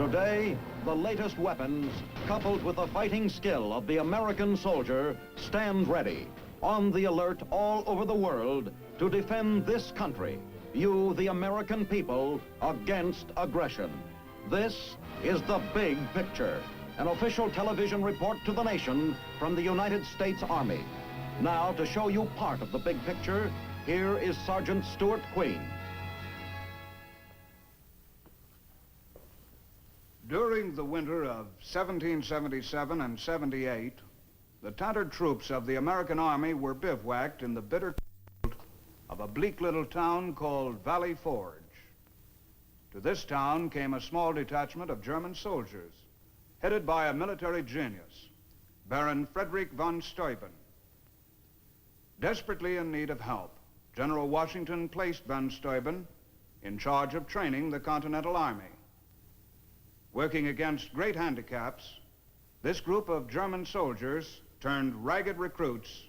Today, the latest weapons, coupled with the fighting skill of the American soldier, stand ready, on the alert all over the world to defend this country, you, the American people, against aggression. This is The Big Picture, an official television report to the nation from the United States Army. Now, to show you part of the big picture, here is Sergeant Stuart Queen. During the winter of 1777 and 78, the tattered troops of the American Army were bivouacked in the bitter cold of a bleak little town called Valley Forge. To this town came a small detachment of German soldiers, headed by a military genius, Baron Frederick von Steuben. Desperately in need of help, General Washington placed von Steuben in charge of training the Continental Army. Working against great handicaps, this group of German soldiers turned ragged recruits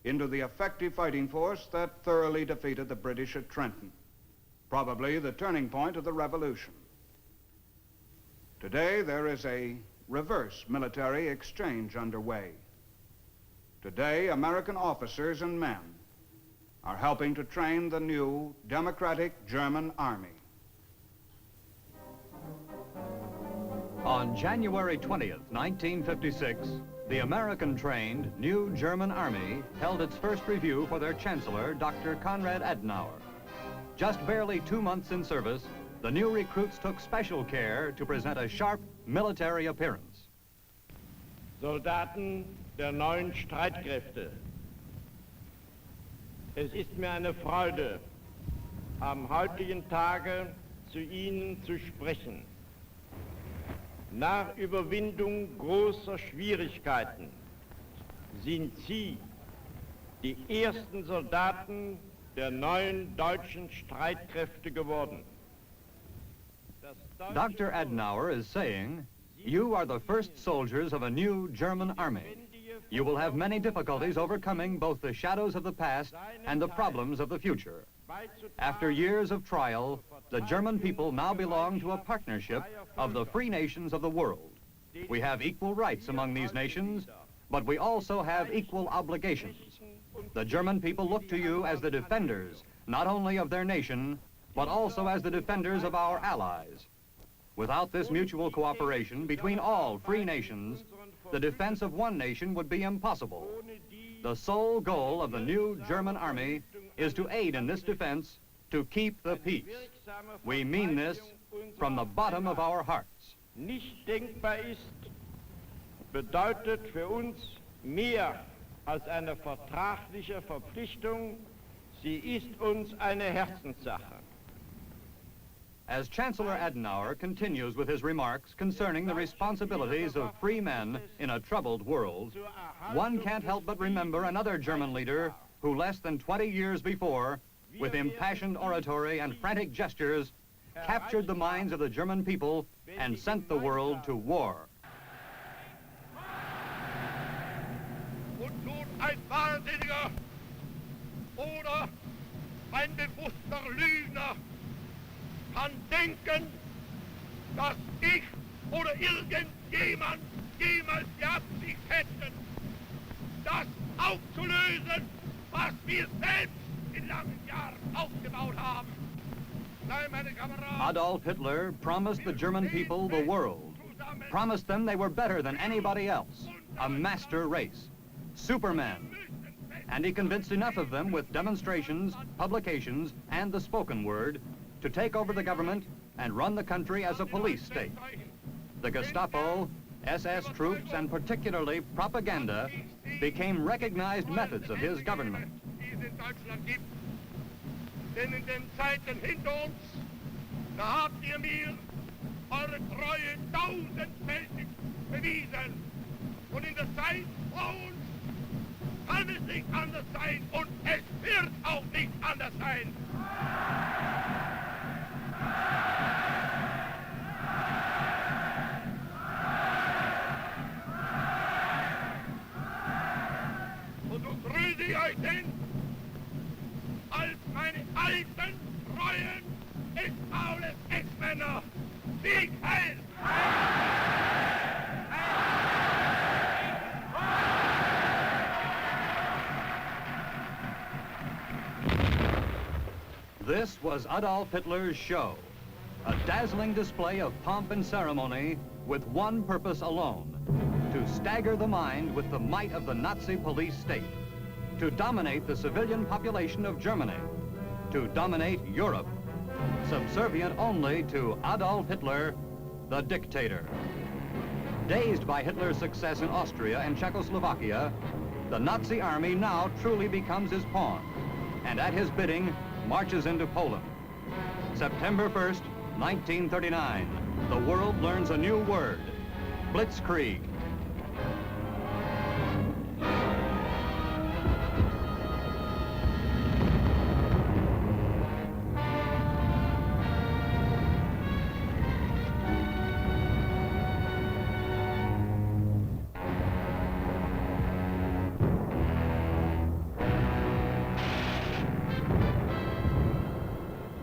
into the effective fighting force that thoroughly defeated the British at Trenton, probably the turning point of the Revolution. Today, there is a reverse military exchange underway. Today, American officers and men are helping to train the new democratic German army. On January 20th, 1956, the American-trained new German Army held its first review for their Chancellor, Dr. Konrad Adenauer. Just barely 2 months in service, the new recruits took special care to present a sharp military appearance. Soldaten der neuen Streitkräfte. Es ist mir eine Freude, am heutigen Tage zu Ihnen zu sprechen. Nach Überwindung großer Schwierigkeiten sind Sie die ersten Soldaten der neuen deutschen Streitkräfte geworden. Dr. Adenauer is saying, you are the first soldiers of a new German army. You will have many difficulties overcoming both the shadows of the past and the problems of the future. After years of trial, the German people now belong to a partnership of the free nations of the world. We have equal rights among these nations, but we also have equal obligations. The German people look to you as the defenders, not only of their nation, but also as the defenders of our allies. Without this mutual cooperation between all free nations, the defense of one nation would be impossible. The sole goal of the new German army is to aid in this defense, to keep the peace. We mean this from the bottom of our hearts. Nicht denkbar ist, bedeutet für uns mehr als eine vertragliche Verpflichtung. Sie ist uns eine Herzenssache. As Chancellor Adenauer continues with his remarks concerning the responsibilities of free men in a troubled world, one can't help but remember another German leader who less than 20 years before, with impassioned oratory and frantic gestures, captured the minds of the German people and sent the world to war. Und nun ein Wahnsinniger oder ein bewusster Lügner kann denken, dass ich oder irgendjemand jemals die Absicht hätten, das aufzulösen, was wir selbst in langen Jahren aufgebaut haben. Nein, meine Kameraden. Adolf Hitler promised the German people the world, promised them they were better than anybody else, a master race, supermen. And he convinced enough of them with demonstrations, publications, and the spoken word to take over the government and run the country as a police state. The Gestapo, SS troops, and particularly propaganda became recognized methods of his government. Denn in den Zeiten hinter uns, da habt ihr mir eure Treue tausendfältig bewiesen. Und in der Zeit vor uns kann es nicht anders sein und es wird auch nicht anders sein. Und so grüße ich euch denn als meine alten, treuen, Ex-Faules Ex-Männer Sieg Heil! This was Adolf Hitler's show, a dazzling display of pomp and ceremony with one purpose alone: to stagger the mind with the might of the Nazi police state, to dominate the civilian population of Germany, to dominate Europe, subservient only to Adolf Hitler, the dictator. Dazed by Hitler's success in Austria and Czechoslovakia, the Nazi army now truly becomes his pawn, and at his bidding, marches into Poland. September 1st, 1939, the world learns a new word: Blitzkrieg.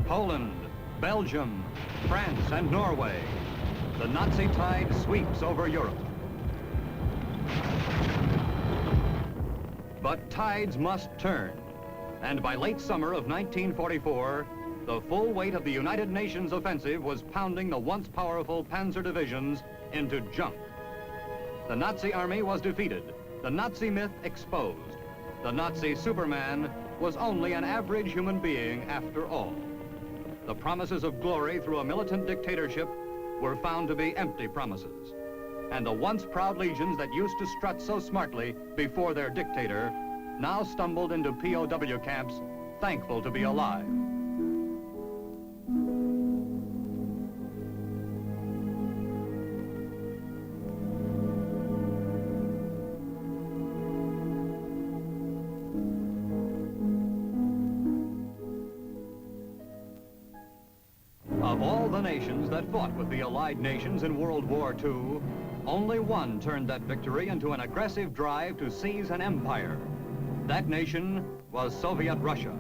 Poland, Belgium, France, and Norway. The Nazi tide sweeps over Europe. But tides must turn, and by late summer of 1944, the full weight of the United Nations offensive was pounding the once powerful panzer divisions into junk. The Nazi army was defeated, the Nazi myth exposed. The Nazi Superman was only an average human being after all. The promises of glory through a militant dictatorship were found to be empty promises. And the once proud legions that used to strut so smartly before their dictator now stumbled into POW camps, thankful to be alive. Of all the nations that fought with the Allied nations in World War II, only one turned that victory into an aggressive drive to seize an empire. That nation was Soviet Russia.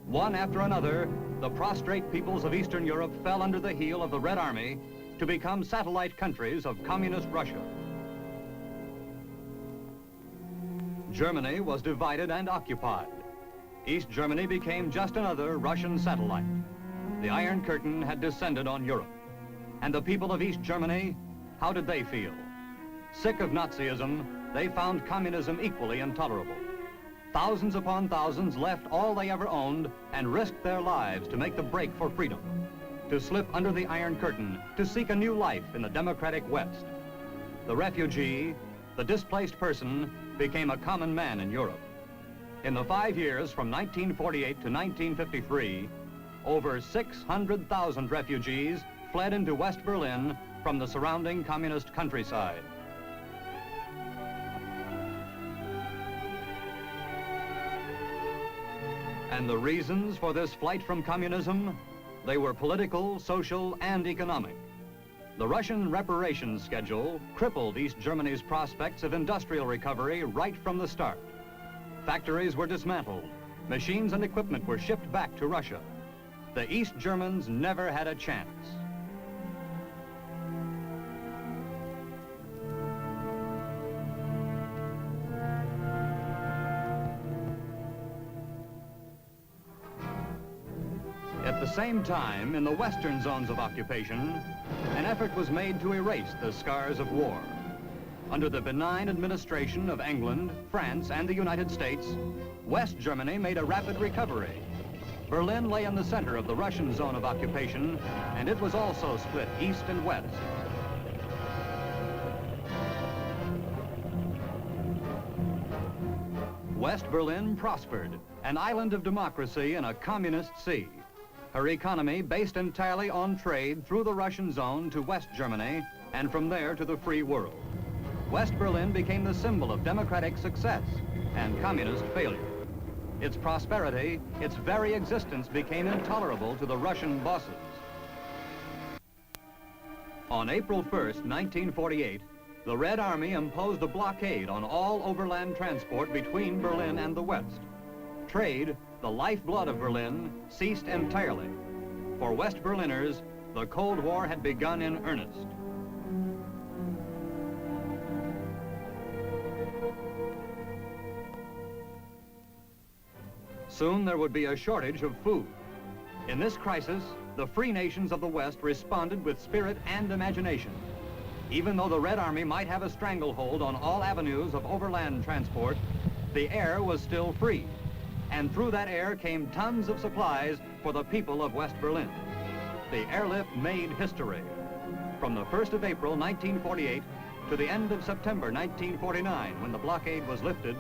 One after another, the prostrate peoples of Eastern Europe fell under the heel of the Red Army to become satellite countries of communist Russia. Germany was divided and occupied. East Germany became just another Russian satellite. The Iron Curtain had descended on Europe. And the people of East Germany, how did they feel? Sick of Nazism, they found communism equally intolerable. Thousands upon thousands left all they ever owned and risked their lives to make the break for freedom, to slip under the Iron Curtain, to seek a new life in the democratic West. The refugee, the displaced person, became a common man in Europe. In the 5 years from 1948 to 1953, over 600,000 refugees fled into West Berlin from the surrounding communist countryside. And the reasons for this flight from communism? They were political, social, and economic. The Russian reparations schedule crippled East Germany's prospects of industrial recovery right from the start. Factories were dismantled. Machines and equipment were shipped back to Russia. The East Germans never had a chance. At the same time, in the western zones of occupation, an effort was made to erase the scars of war. Under the benign administration of England, France, and the United States, West Germany made a rapid recovery. Berlin lay in the center of the Russian zone of occupation, and it was also split east and west. West Berlin prospered, an island of democracy in a communist sea. Her economy based entirely on trade through the Russian zone to West Germany, and from there to the free world. West Berlin became the symbol of democratic success and communist failure. Its prosperity, its very existence became intolerable to the Russian bosses. On April 1st, 1948, the Red Army imposed a blockade on all overland transport between Berlin and the West. Trade, the lifeblood of Berlin, ceased entirely. For West Berliners, The Cold War had begun in earnest. Soon there would be a shortage of food. In this crisis, the free nations of the West responded with spirit and imagination. Even though the Red Army might have a stranglehold on all avenues of overland transport, the air was still free. And through that air came tons of supplies for the people of West Berlin. The airlift made history. From the 1st of April, 1948, to the end of September, 1949, when the blockade was lifted,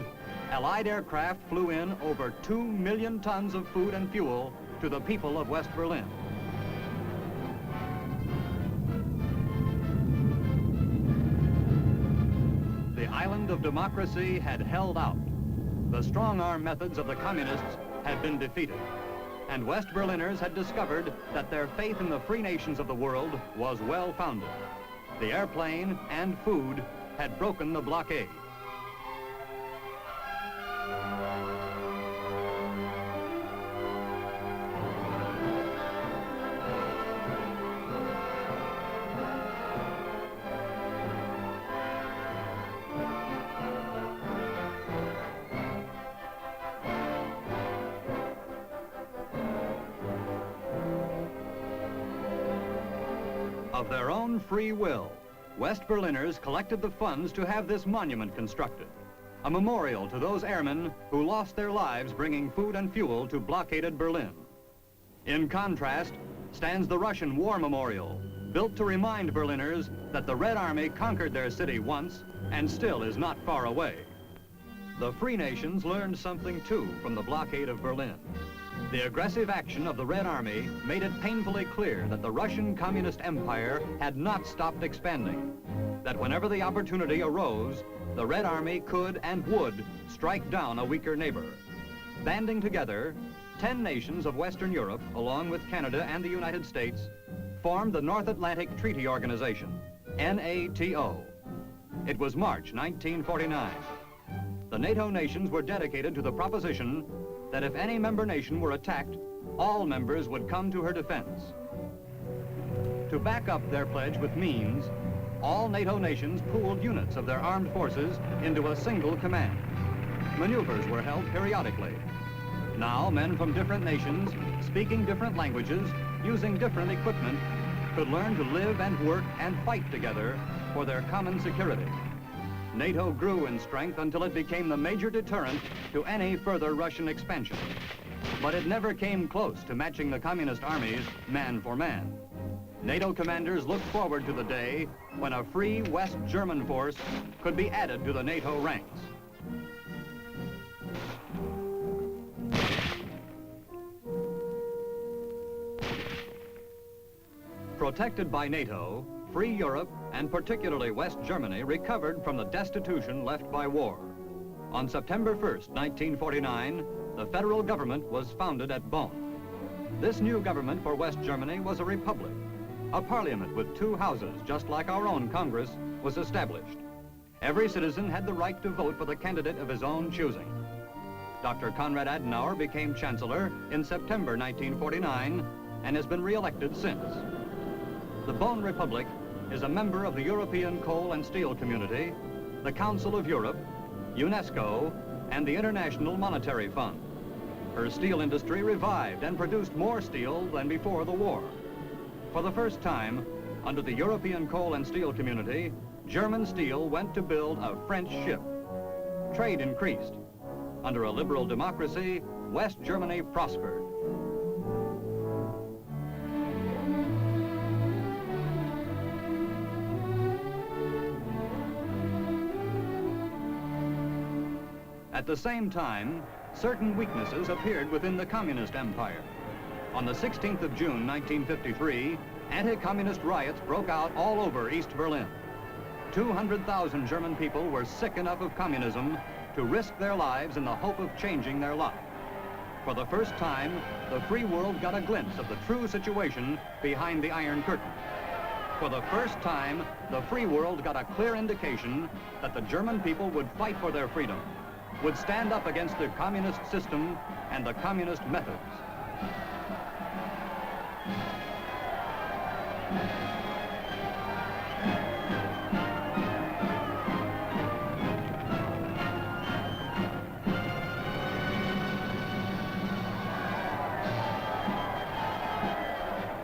Allied aircraft flew in over 2 million tons of food and fuel to the people of West Berlin. The island of democracy had held out. The strong-arm methods of the communists had been defeated, and West Berliners had discovered that their faith in the free nations of the world was well-founded. The airplane and food had broken the blockade. Of their own free will, West Berliners collected the funds to have this monument constructed, a memorial to those airmen who lost their lives bringing food and fuel to blockaded Berlin. In contrast, stands the Russian War Memorial, built to remind Berliners that the Red Army conquered their city once and still is not far away. The free nations learned something too from the blockade of Berlin. The aggressive action of the Red Army made it painfully clear that the Russian Communist Empire had not stopped expanding, that whenever the opportunity arose, the Red Army could and would strike down a weaker neighbor. Banding together, 10 nations of Western Europe, along with Canada and the United States, formed the North Atlantic Treaty Organization, NATO. It was March 1949. The NATO nations were dedicated to the proposition that if any member nation were attacked, all members would come to her defense. To back up their pledge with means, all NATO nations pooled units of their armed forces into a single command. Maneuvers were held periodically. Now, men from different nations, speaking different languages, using different equipment, could learn to live and work and fight together for their common security. NATO grew in strength until it became the major deterrent to any further Russian expansion. But it never came close to matching the communist armies man for man. NATO commanders looked forward to the day when a free West German force could be added to the NATO ranks. Protected by NATO, free Europe, and particularly West Germany, recovered from the destitution left by war. On September 1st, 1949, the federal government was founded at Bonn. This new government for West Germany was a republic. A parliament with 2 houses, just like our own Congress, was established. Every citizen had the right to vote for the candidate of his own choosing. Dr. Konrad Adenauer became chancellor in September 1949 and has been re-elected since. The Bonn Republic is a member of the European Coal and Steel Community, the Council of Europe, UNESCO, and the International Monetary Fund. Her steel industry revived and produced more steel than before the war. For the first time, under the European Coal and Steel Community, German steel went to build a French ship. Trade increased. Under a liberal democracy, West Germany prospered. At the same time, certain weaknesses appeared within the communist empire. On the 16th of June, 1953, anti-communist riots broke out all over East Berlin. 200,000 German people were sick enough of communism to risk their lives in the hope of changing their lot. For the first time, the free world got a glimpse of the true situation behind the Iron Curtain. For the first time, the free world got a clear indication that the German people would fight for their freedom, would stand up against the communist system and the communist methods.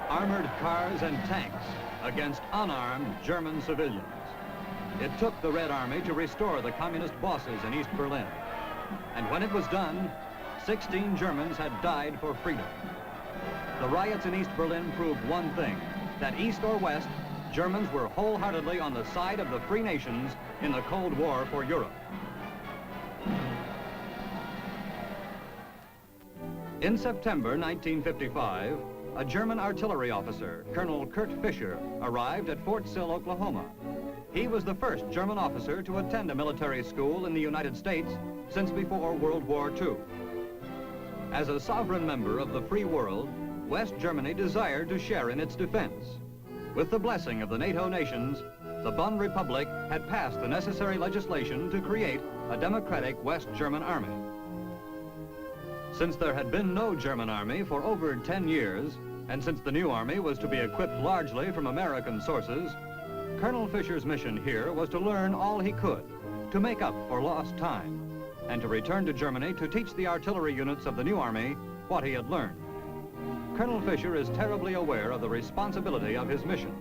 Armored cars and tanks against unarmed German civilians. It took the Red Army to restore the communist bosses in East Berlin. And when it was done, 16 Germans had died for freedom. The riots in East Berlin proved one thing, that East or West, Germans were wholeheartedly on the side of the free nations in the Cold War for Europe. In September 1955, a German artillery officer, Colonel Kurt Fischer, arrived at Fort Sill, Oklahoma. He was the first German officer to attend a military school in the United States since before World War II. As a sovereign member of the free world, West Germany desired to share in its defense. With the blessing of the NATO nations, the Bonn Republic had passed the necessary legislation to create a democratic West German army. Since there had been no German army for over 10 years, and since the new army was to be equipped largely from American sources, Colonel Fischer's mission here was to learn all he could, to make up for lost time, and to return to Germany to teach the artillery units of the new army what he had learned. Colonel Fischer is terribly aware of the responsibility of his mission.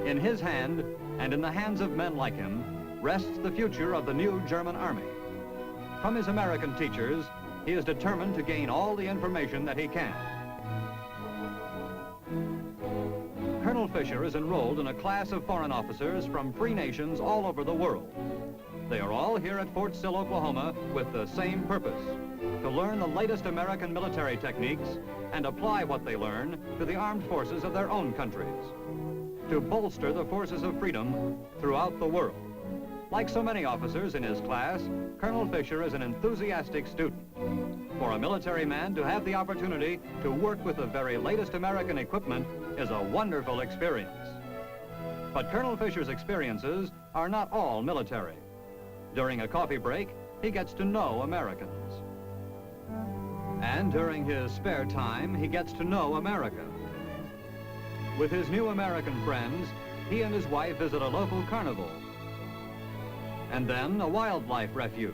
In his hand, and in the hands of men like him, rests the future of the new German army. From his American teachers, he is determined to gain all the information that he can. Colonel Fischer is enrolled in a class of foreign officers from free nations all over the world. They are all here at Fort Sill, Oklahoma with the same purpose, to learn the latest American military techniques and apply what they learn to the armed forces of their own countries, to bolster the forces of freedom throughout the world. Like so many officers in his class, Colonel Fischer is an enthusiastic student. For a military man to have the opportunity to work with the very latest American equipment is a wonderful experience. But Colonel Fischer's experiences are not all military. During a coffee break, he gets to know Americans. And during his spare time, he gets to know America. With his new American friends, he and his wife visit a local carnival, and then a wildlife refuge.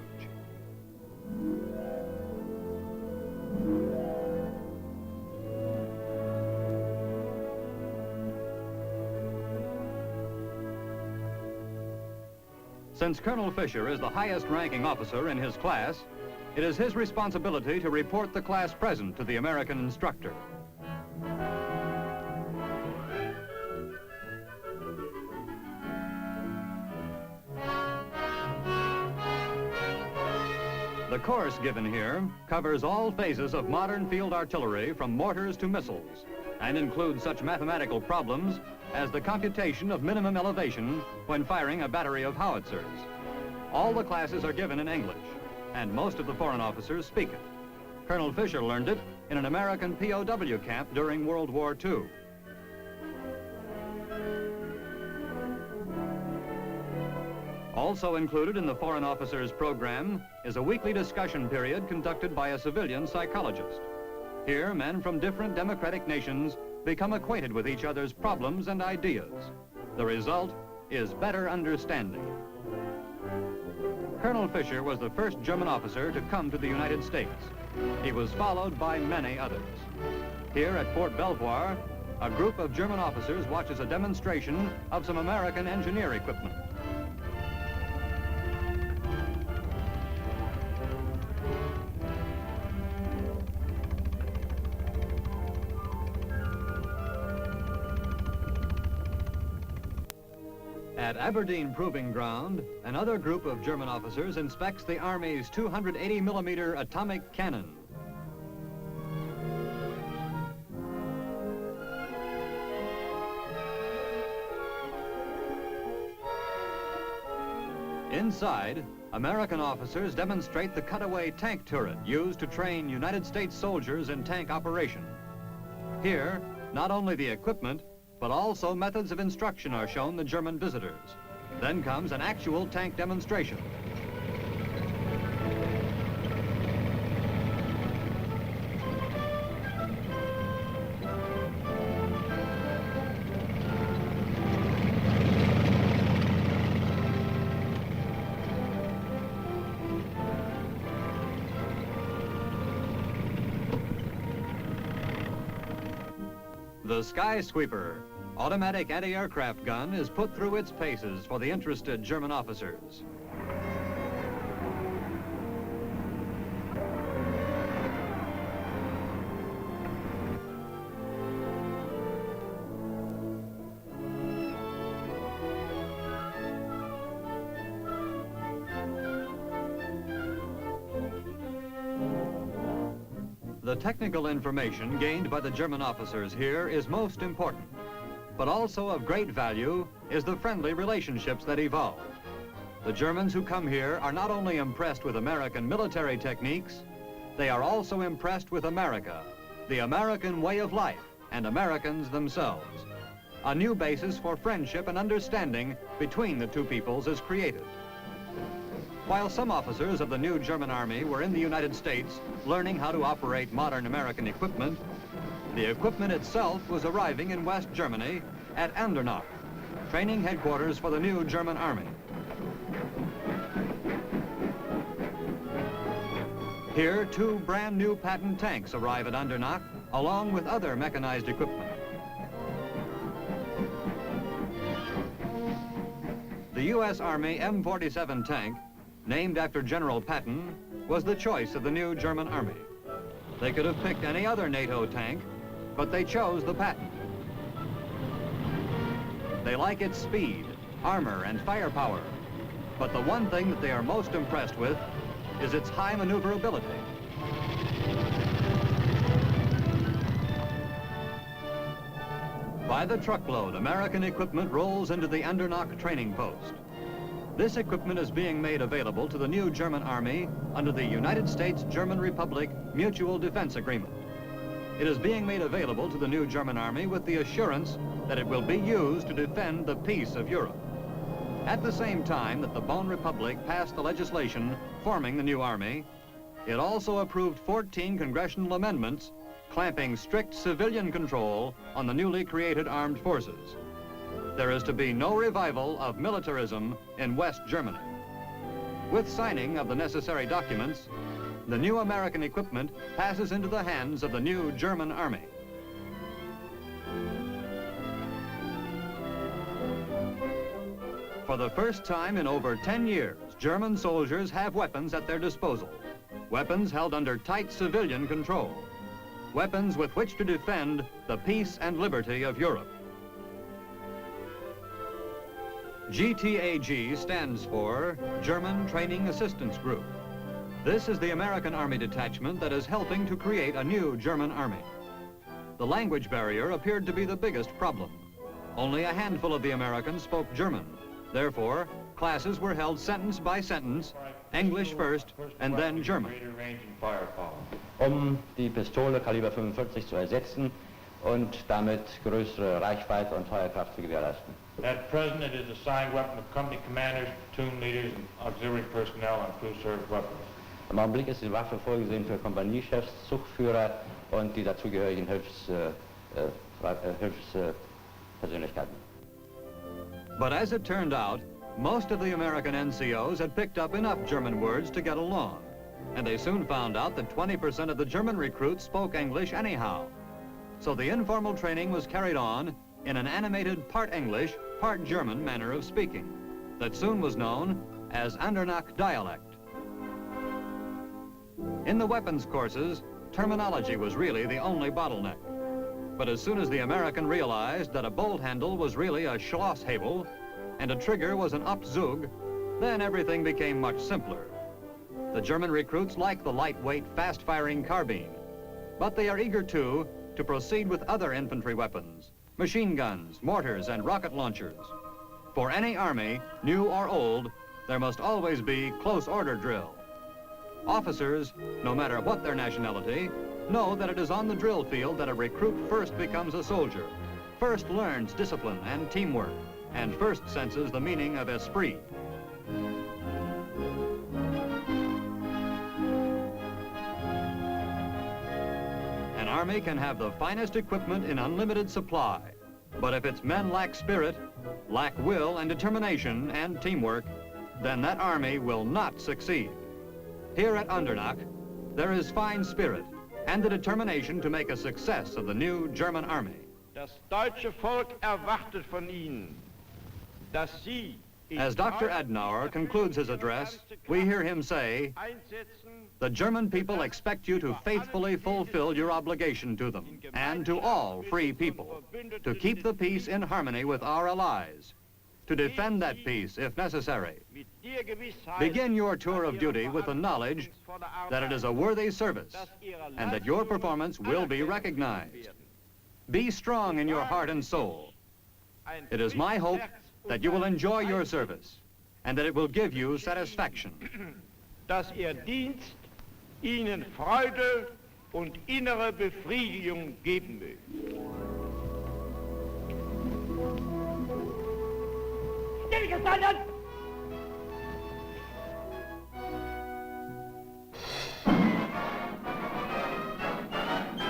Since Colonel Fischer is the highest-ranking officer in his class, it is his responsibility to report the class present to the American instructor. The course given here covers all phases of modern field artillery from mortars to missiles and includes such mathematical problems as the computation of minimum elevation when firing a battery of howitzers. All the classes are given in English, and most of the foreign officers speak it. Colonel Fischer learned it in an American POW camp during World War II. Also included in the foreign officers program is a weekly discussion period conducted by a civilian psychologist. Here, men from different democratic nations become acquainted with each other's problems and ideas. The result is better understanding. Colonel Fischer was the first German officer to come to the United States. He was followed by many others. Here at Fort Belvoir, a group of German officers watches a demonstration of some American engineer equipment. At Aberdeen Proving Ground, another group of German officers inspects the Army's 280mm atomic cannon. Inside, American officers demonstrate the cutaway tank turret used to train United States soldiers in tank operation. Here, not only the equipment, but also methods of instruction are shown the German visitors. Then comes an actual tank demonstration. The Skysweeper, automatic anti-aircraft gun, is put through its paces for the interested German officers. The technical information gained by the German officers here is most important, but also of great value is the friendly relationships that evolve. The Germans who come here are not only impressed with American military techniques, they are also impressed with America, the American way of life, and Americans themselves. A new basis for friendship and understanding between the two peoples is created. While some officers of the new German Army were in the United States learning how to operate modern American equipment, the equipment itself was arriving in West Germany at Andernach, training headquarters for the new German Army. Here, 2 brand new patent tanks arrive at Andernach, along with other mechanized equipment. The U.S. Army M47 tank, named after General Patton, was the choice of the new German Army. They could have picked any other NATO tank, but they chose the Patton. They like its speed, armor, and firepower, but the one thing that they are most impressed with is its high maneuverability. By the truckload, American equipment rolls into the Andernach training post. This equipment is being made available to the new German Army under the United States-German Republic Mutual Defense Agreement. It is being made available to the new German Army with the assurance that it will be used to defend the peace of Europe. At the same time that the Bonn Republic passed the legislation forming the new Army, it also approved 14 congressional amendments clamping strict civilian control on the newly created armed forces. There is to be no revival of militarism in West Germany. With signing of the necessary documents, the new American equipment passes into the hands of the new German Army. For the first time in over 10 years, German soldiers have weapons at their disposal. Weapons held under tight civilian control. Weapons with which to defend the peace and liberty of Europe. GTAG stands for German Training Assistance Group. This is the American Army detachment that is helping to create a new German Army. The language barrier appeared to be the biggest problem. Only a handful of the Americans spoke German. Therefore, classes were held sentence by sentence, English first, and then German. Die Pistole Kaliber 45 zu ersetzen und damit größere Reichweite und Feuerkraft zu gewährleisten. At present, it is assigned weapon of company commanders, platoon leaders, and auxiliary personnel and crew served weapons. Im Augenblick ist die Waffe vorgesehen für Kompaniechefs, Zugführer und die dazugehörigen Hilfspersönlichkeiten. But as it turned out, most of the American NCOs had picked up enough German words to get along, and they soon found out that 20% of the German recruits spoke English anyhow. So the informal training was carried on in an animated part English, part German manner of speaking that soon was known as Andernach dialect. In the weapons courses, terminology was really the only bottleneck. But as soon as the American realized that a bolt handle was really a Schlosshebel and a trigger was an Abzug, then everything became much simpler. The German recruits like the lightweight, fast-firing carbine, but they are eager too to proceed with other infantry weapons, machine guns, mortars, and rocket launchers. For any army, new or old, there must always be close order drill. Officers, no matter what their nationality, know that it is on the drill field that a recruit first becomes a soldier, first learns discipline and teamwork, and first senses the meaning of esprit. An army can have the finest equipment in unlimited supply, but if its men lack spirit, lack will and determination and teamwork, then that army will not succeed. Here at Andernach, there is fine spirit and the determination to make a success of the new German Army. Das deutsche Volk erwartet von Ihnen, dass Sie As Dr. Adenauer concludes his address, we hear him say, "The German people expect you to faithfully fulfill your obligation to them and to all free people, to keep the peace in harmony with our allies, to defend that peace if necessary. Begin your tour of duty with the knowledge that it is a worthy service and that your performance will be recognized. Be strong in your heart and soul. It is my hope that you will enjoy your service and that it will give you satisfaction." Dass Ihr Dienst Ihnen Freude und innere Befriedigung geben will. Stillgestanden!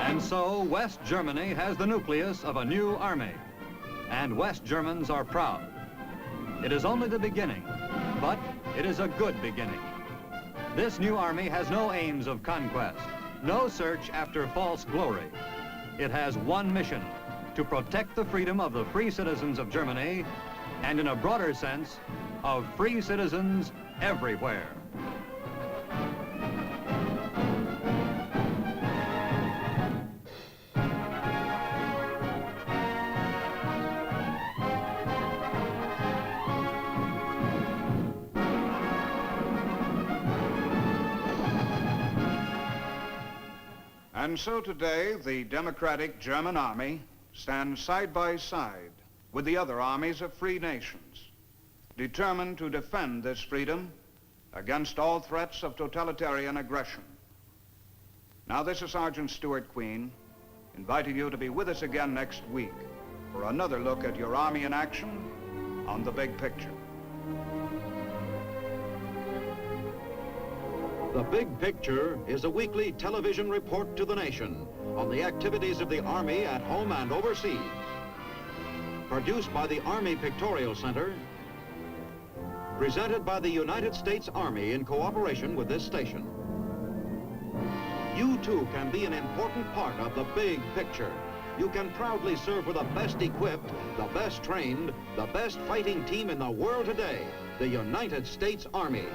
And so West Germany has the nucleus of a new army, and West Germans are proud. It is only the beginning, but it is a good beginning. This new army has no aims of conquest, no search after false glory. It has one mission: to protect the freedom of the free citizens of Germany, and in a broader sense, of free citizens everywhere. And so today, the democratic German army stands side by side with the other armies of free nations, determined to defend this freedom against all threats of totalitarian aggression. Now, this is Sergeant Stuart Queen, inviting you to be with us again next week for another look at your army in action on The Big Picture. The Big Picture is a weekly television report to the nation on the activities of the Army at home and overseas. Produced by the Army Pictorial Center, presented by the United States Army in cooperation with this station. You too can be an important part of the Big Picture. You can proudly serve with the best equipped, the best trained, the best fighting team in the world today, the United States Army.